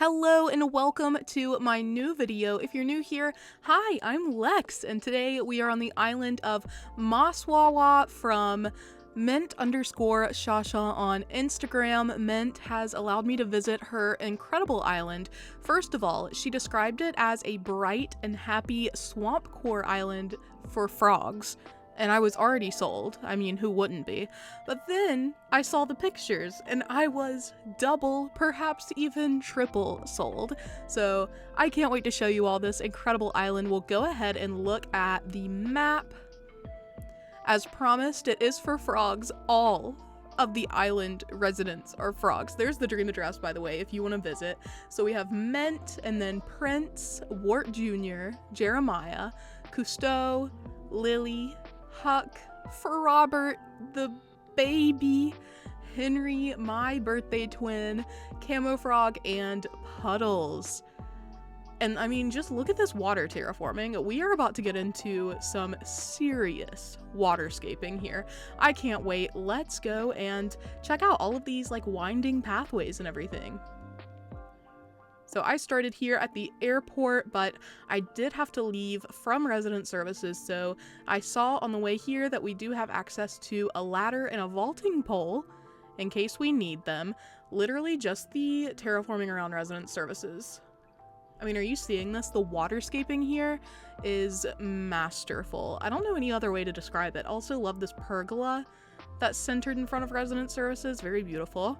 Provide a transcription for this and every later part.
Hello and welcome to my new video. If you're new here, hi, I'm Lex, and today we are on the island of Mosswawa from Mint_Shasha on Instagram. Mint has allowed me to visit her incredible island. First of all, she described it as a bright and happy Swampcore Island for frogs. And I was already sold. I mean, who wouldn't be? But then I saw the pictures and I was double, perhaps even triple sold. So I can't wait to show you all this incredible island. We'll go ahead and look at the map. As promised, it is for frogs. All of the island residents are frogs. There's the dream address, by the way, if you want to visit. So we have Mint, and then Prince, Wart Jr., Jeremiah, Cousteau, Lily, Huck, for Robert, the baby, Henry, my birthday twin, Camo Frog, and Puddles. And I mean, just look at this water terraforming. We are about to get into some serious waterscaping here. I can't wait. Let's go and check out all of these like winding pathways and everything. So I started here at the airport, but I did have to leave from resident services, so I saw on the way here that we do have access to a ladder and a vaulting pole in case we need them. Literally just the terraforming around resident services. I mean, are you seeing this? The waterscaping here is masterful. I don't know any other way to describe it. Also love this pergola that's centered in front of resident services. Very beautiful.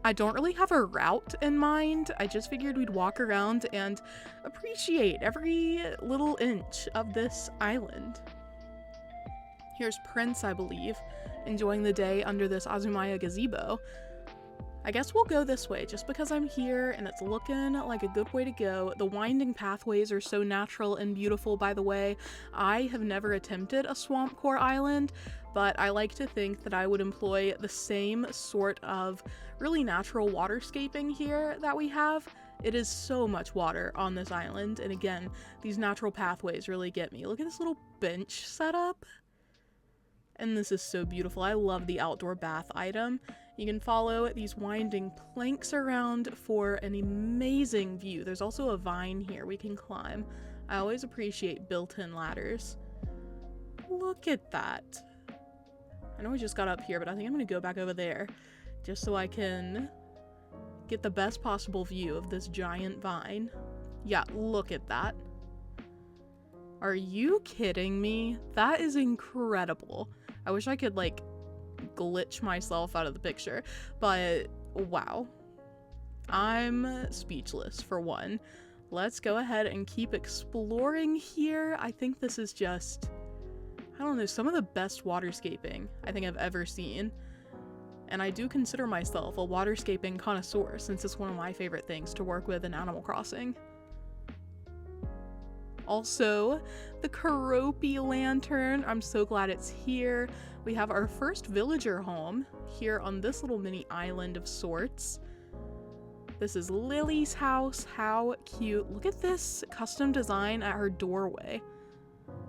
I don't really have a route in mind. I just figured we'd walk around and appreciate every little inch of this island. Here's Prince, I believe, enjoying the day under this Azumaya gazebo. I guess we'll go this way just because I'm here and it's looking like a good way to go. The winding pathways are so natural and beautiful, by the way. I have never attempted a Swampcore Island, but I like to think that I would employ the same sort of really natural waterscaping here that we have. It is so much water on this island, and again, these natural pathways really get me. Look at this little bench setup. And this is so beautiful. I love the outdoor bath item. You can follow these winding planks around for an amazing view. There's also a vine here we can climb. I always appreciate built-in ladders. Look at that. I know we just got up here, but I think I'm gonna go back over there just so I can get the best possible view of this giant vine. Yeah, look at that. Are you kidding me? That is incredible. I wish I could like glitch myself out of the picture, but wow. I'm speechless for one. Let's go ahead and keep exploring here. I think this is just, I don't know, some of the best waterscaping I think I've ever seen. And I do consider myself a waterscaping connoisseur since it's one of my favorite things to work with in Animal Crossing. Also, the Karopi lantern. I'm so glad it's here. We have our first villager home here on this little mini island of sorts. This is Lily's house. How cute. Look at this custom design at her doorway.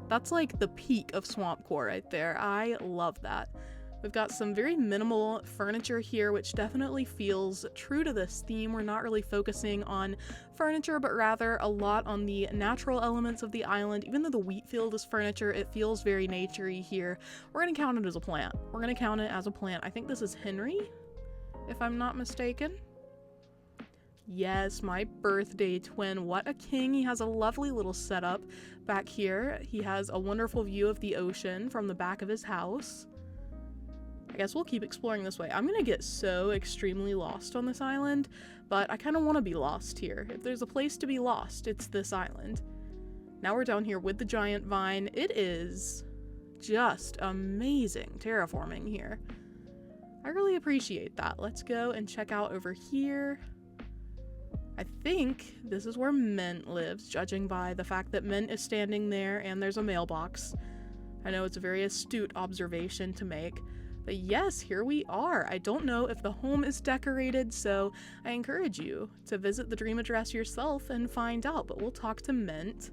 That's like the peak of Swampcore right there. I love that. We've got some very minimal furniture here, which definitely feels true to this theme. We're not really focusing on furniture, but rather a lot on the natural elements of the island. Even though the wheat field is furniture, it feels very naturey here. We're gonna count it as a plant. We're gonna count it as a plant. I think this is Henry, if I'm not mistaken. Yes, my birthday twin. What a king. He has a lovely little setup back here. He has a wonderful view of the ocean from the back of his house. I guess we'll keep exploring this way. I'm gonna get so extremely lost on this island, but I kind of want to be lost here. If there's a place to be lost, it's this island. Now we're down here with the giant vine. It is just amazing terraforming here. I really appreciate that. Let's go and check out over here. I think this is where Mint lives, judging by the fact that Mint is standing there and there's a mailbox. I know it's a very astute observation to make. But yes, here we are. I don't know if the home is decorated, so I encourage you to visit the dream address yourself and find out, but we'll talk to Mint.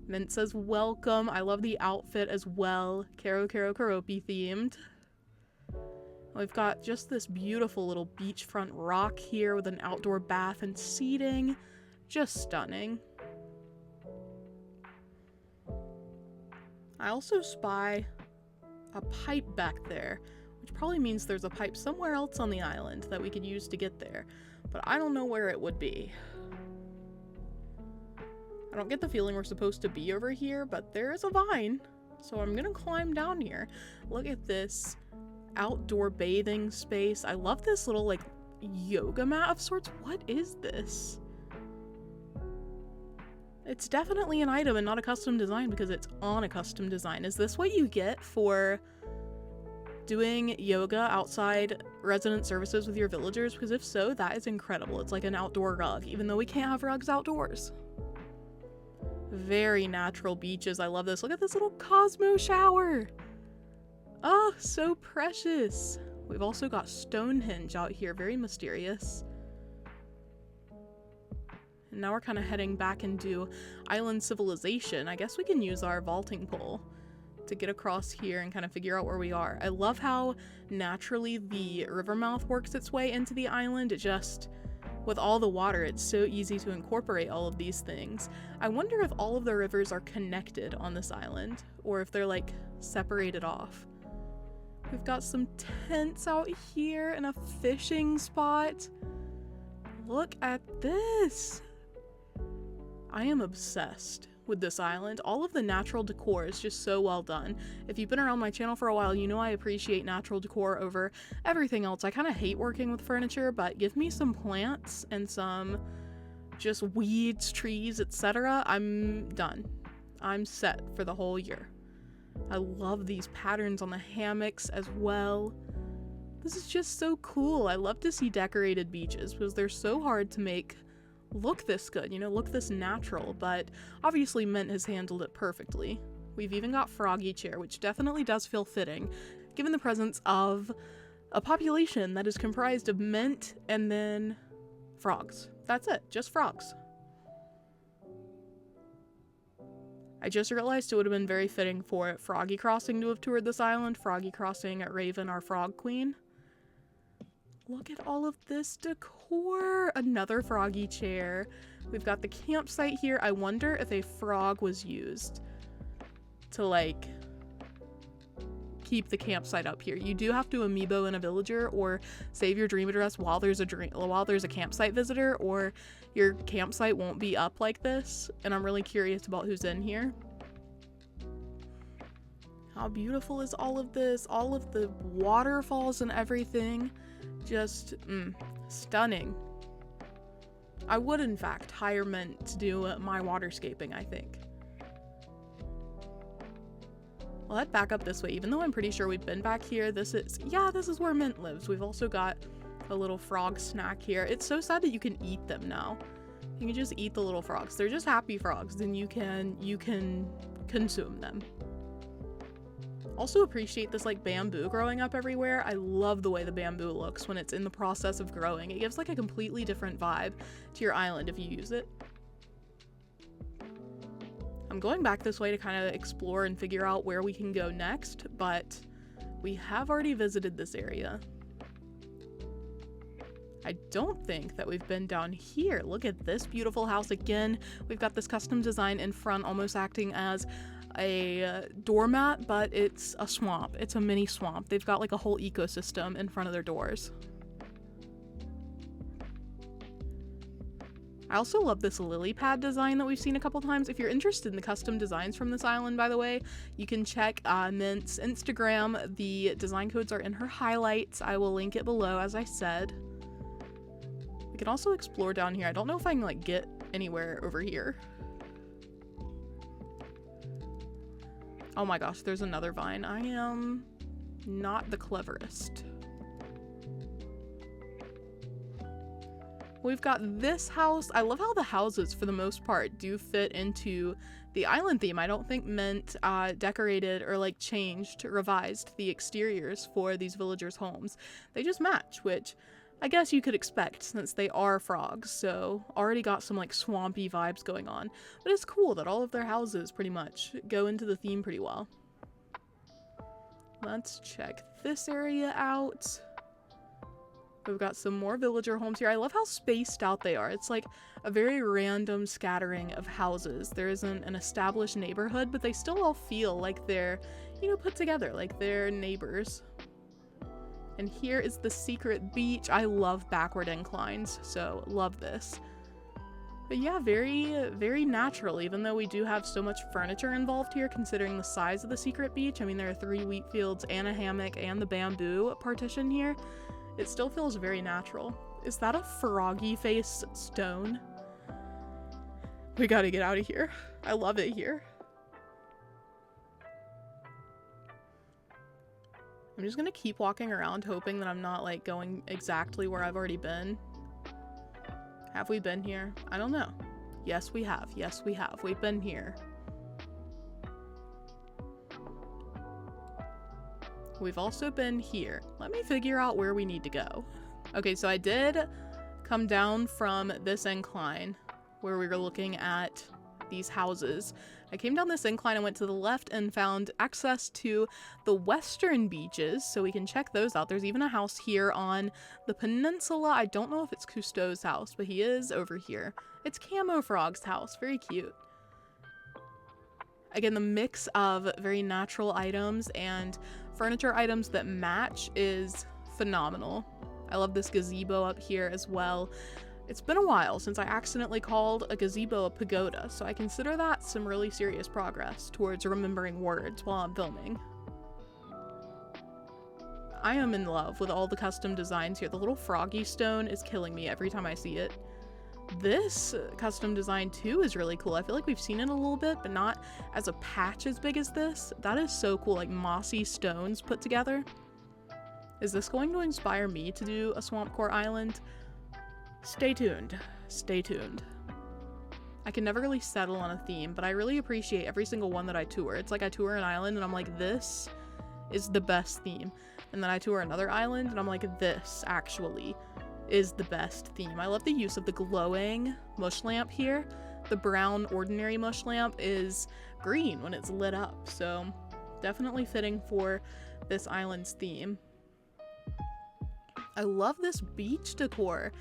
Mint says welcome. I love the outfit as well. Karopi themed. We've got just this beautiful little beachfront rock here with an outdoor bath and seating. Just stunning. I also spy a pipe back there, which probably means there's a pipe somewhere else on the island that we could use to get there, but I don't know where it would be. I don't get the feeling we're supposed to be over here, but there is a vine, so I'm gonna climb down here. Look at this outdoor bathing space. I love this little, like, yoga mat of sorts. What is this? It's definitely an item and not a custom design because it's on a custom design. Is this what you get for doing yoga outside resident services with your villagers? Because if so, that is incredible. It's like an outdoor rug, even though we can't have rugs outdoors. Very natural beaches. I love this. Look at this little Cosmo shower. Oh, so precious. We've also got Stonehenge out here. Very mysterious. And now we're kind of heading back into island civilization. I guess we can use our vaulting pole to get across here and kind of figure out where we are. I love how naturally the river mouth works its way into the island. It just, with all the water, it's so easy to incorporate all of these things. I wonder if all of the rivers are connected on this island, or if they're like separated off. We've got some tents out here and a fishing spot. Look at this. I am obsessed with this island. All of the natural decor is just so well done. If you've been around my channel for a while, you know I appreciate natural decor over everything else. I kind of hate working with furniture, but give me some plants and some just weeds, trees, etc. I'm done. I'm set for the whole year. I love these patterns on the hammocks as well. This is just so cool. I love to see decorated beaches because they're so hard to make look this good, you know, look this natural, but obviously Mint has handled it perfectly. We've even got Froggy Chair, which definitely does feel fitting, given the presence of a population that is comprised of Mint and then frogs. That's it, just frogs. I just realized it would have been very fitting for Froggy Crossing to have toured this island, Froggy Crossing at Raven, our frog queen. Look at all of this decor. Another Froggy Chair. We've got the campsite here. I wonder if a frog was used to, like, keep the campsite up here. You do have to amiibo in a villager or save your dream address while there's a campsite visitor, or your campsite won't be up like this. And I'm really curious about who's in here. How beautiful is all of this? All of the waterfalls and everything. Just stunning. I would in fact hire Mint to do my waterscaping, I think. We'll head back up this way, even though I'm pretty sure we've been back here. This is where Mint lives. We've also got a little frog snack here. It's so sad that you can eat them now. You can just eat the little frogs. They're just happy frogs, and you can consume them. Also appreciate this, like, bamboo growing up everywhere. I love the way the bamboo looks when it's in the process of growing. It gives, like, a completely different vibe to your island if you use it. I'm going back this way to kind of explore and figure out where we can go next, but we have already visited this area. I don't think that we've been down here. Look at this beautiful house again. We've got this custom design in front, almost acting as a doormat, but it's a swamp. It's a mini swamp. They've got like a whole ecosystem in front of their doors. I also love this lily pad design that we've seen a couple times. If you're interested in the custom designs from this island, by the way, you can check Mint's Instagram. The design codes are in her highlights. I will link it below, as I said. We can also explore down here. I don't know if I can, like, get anywhere over here. Oh my gosh, there's another vine. I am not the cleverest. We've got this house. I love how the houses, for the most part, do fit into the island theme. I don't think Mint decorated or, like, changed, revised the exteriors for these villagers' homes. They just match, which I guess you could expect since they are frogs, so already got some, like, swampy vibes going on. But it's cool that all of their houses pretty much go into the theme pretty well. Let's check this area out. We've got some more villager homes here. I love how spaced out they are. It's like a very random scattering of houses. There isn't an established neighborhood, but they still all feel like they're, you know, put together, like they're neighbors. And here is the secret beach. I love backward inclines, so love this. But yeah, very, very natural, even though we do have so much furniture involved here, considering the size of the secret beach. I mean, there are 3 wheat fields and a hammock and the bamboo partition here. It still feels very natural. Is that a froggy face stone? We gotta get out of here. I love it here. I'm just gonna keep walking around, hoping that I'm not like going exactly where I've already been. Have we been here? I don't know. Yes, we have. Yes, we have. We've been here. We've also been here. Let me figure out where we need to go. Okay, so I did come down from this incline where we were looking at these houses. I came down this incline and went to the left and found access to the western beaches, so we can check those out. There's even a house here on the peninsula. I don't know if it's Cousteau's house, but he is over here. It's Camo Frog's house. Very cute. Again, the mix of very natural items and furniture items that match is phenomenal. I love this gazebo up here as well. It's been a while since I accidentally called a gazebo a pagoda, so I consider that some really serious progress towards remembering words while I'm filming. I am in love with all the custom designs here. The little froggy stone is killing me every time I see it. This custom design too is really cool. I feel like we've seen it a little bit, but not as a patch as big as this. That is so cool, like mossy stones put together. Is this going to inspire me to do a Swampcore Island? Stay tuned. Stay tuned. I can never really settle on a theme, but I really appreciate every single one that I tour. It's like I tour an island and I'm like, this is the best theme. And then I tour another island and I'm like, this actually is the best theme. I love the use of the glowing mush lamp here. The brown ordinary mush lamp is green when it's lit up, so definitely fitting for this island's theme. I love this beach decor.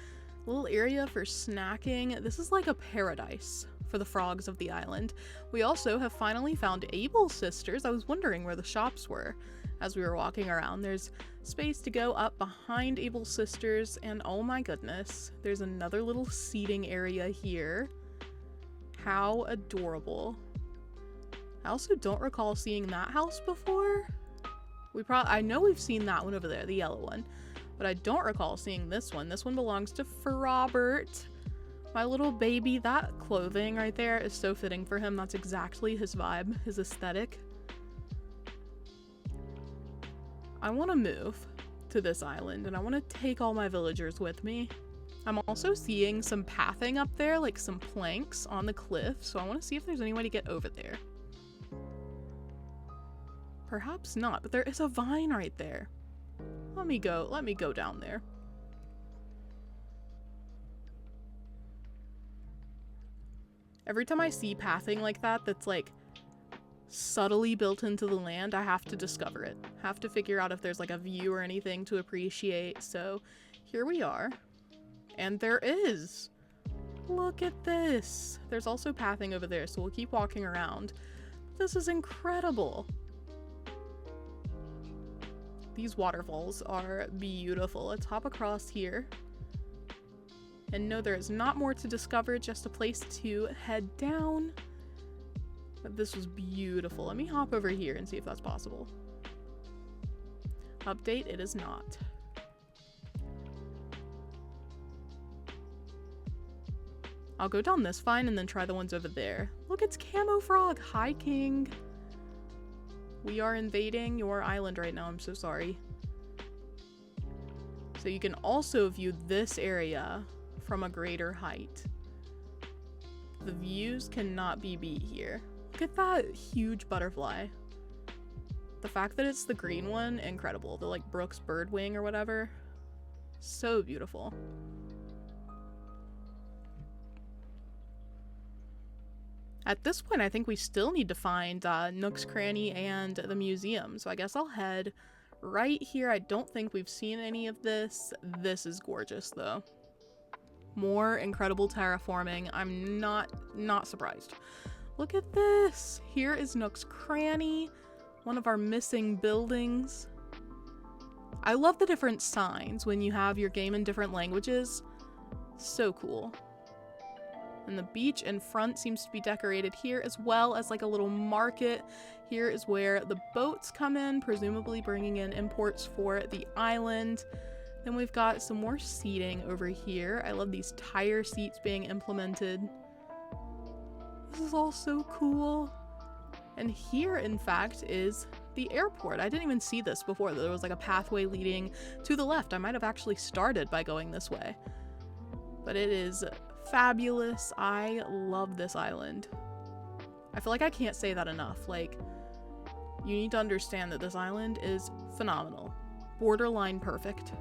Little area for snacking. This is like a paradise for the frogs of the island. We also have finally found Able Sisters. I was wondering where the shops were as we were walking around. There's space to go up behind Able Sisters, and oh my goodness, there's another little seating area here. How adorable. I also don't recall seeing that house before. I know we've seen that one over there, the yellow one, but I don't recall seeing this one. This one belongs to Frobert, my little baby. That clothing right there is so fitting for him. That's exactly his vibe, his aesthetic. I want to move to this island and I want to take all my villagers with me. I'm also seeing some pathing up there, like some planks on the cliff, so I want to see if there's any way to get over there. Perhaps not, but there is a vine right there. Let me go down there. Every time I see pathing like that that's like subtly built into the land, I have to discover it. Have to figure out if there's like a view or anything to appreciate. So here we are. And there is. Look at this. There's also pathing over there, so we'll keep walking around. This is incredible. These waterfalls are beautiful. Let's hop across here. And no, there is not more to discover, just a place to head down. But this was beautiful. Let me hop over here and see if that's possible. Update, it is not. I'll go down this vine and then try the ones over there. Look, it's Camo Frog. Hi, King. We are invading your island right now. I'm so sorry. So you can also view this area from a greater height. The views cannot be beat here. Look at that huge butterfly. The fact that it's the green one, incredible. The like Brooks birdwing or whatever. So beautiful. At this point, I think we still need to find Nook's Cranny and the museum, so I guess I'll head right here. I don't think we've seen any of this. This is gorgeous though. More incredible terraforming. I'm not surprised. Look at this. Here is Nook's Cranny, one of our missing buildings. I love the different signs when you have your game in different languages. So cool. And the beach in front seems to be decorated here, as well as like a little market. Here is where the boats come in, presumably bringing in imports for the island. Then we've got some more seating over here. I love these tire seats being implemented. This is all so cool. And here, in fact, is the airport. I didn't even see this before. There was like a pathway leading to the left. I might have actually started by going this way. But it is fabulous. I love this island. I feel like I can't say that enough. Like, you need to understand that this island is phenomenal. Borderline perfect.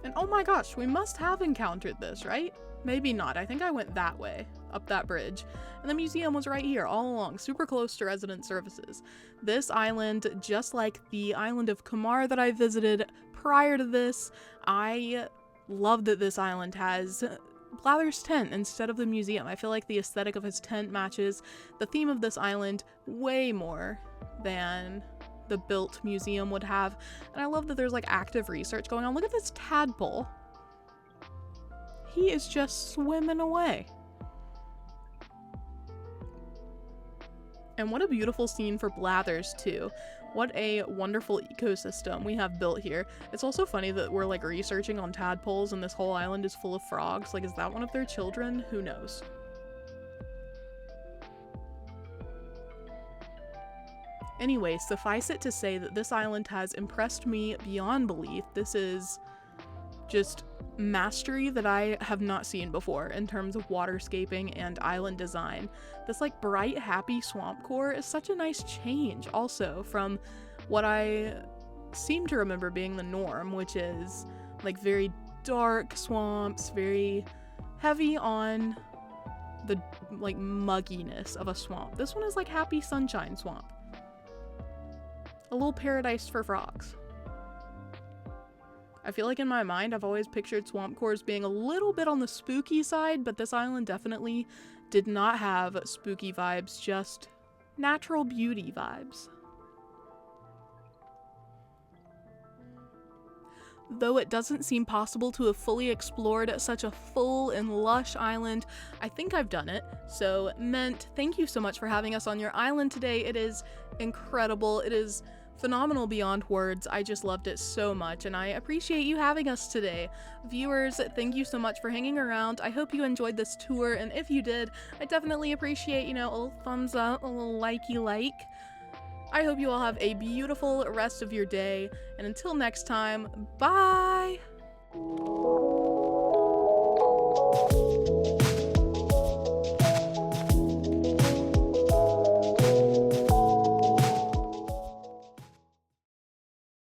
And oh my gosh, we must have encountered this, right? Maybe not. I think I went that way, up that bridge. And the museum was right here, all along, super close to resident services. This island, just like the island of Kamar that I visited prior to this, I love that this island has Blather's tent instead of the museum. I feel like the aesthetic of his tent matches the theme of this island way more than the built museum would have. And I love that there's like active research going on. Look at this tadpole. He is just swimming away. And what a beautiful scene for Blathers too. What a wonderful ecosystem we have built here. It's also funny that we're like researching on tadpoles and this whole island is full of frogs. Like, is that one of their children? Who knows? Anyway, suffice it to say that this island has impressed me beyond belief. This is just mastery that I have not seen before in terms of waterscaping and island design. This like bright, happy Swampcore is such a nice change also from what I seem to remember being the norm, which is like very dark swamps, very heavy on the like mugginess of a swamp. This one is like happy sunshine swamp. A little paradise for frogs. I feel like in my mind, I've always pictured Swampcores being a little bit on the spooky side, but this island definitely did not have spooky vibes, just natural beauty vibes. Though it doesn't seem possible to have fully explored such a full and lush island, I think I've done it. So, Ment, thank you so much for having us on your island today. It is incredible. It is phenomenal beyond words. I just loved it so much, and I appreciate you having us today. Viewers, thank you so much for hanging around. I hope you enjoyed this tour, and if you did, I definitely appreciate, a little thumbs up, a little likey like. I hope you all have a beautiful rest of your day, and until next time, bye!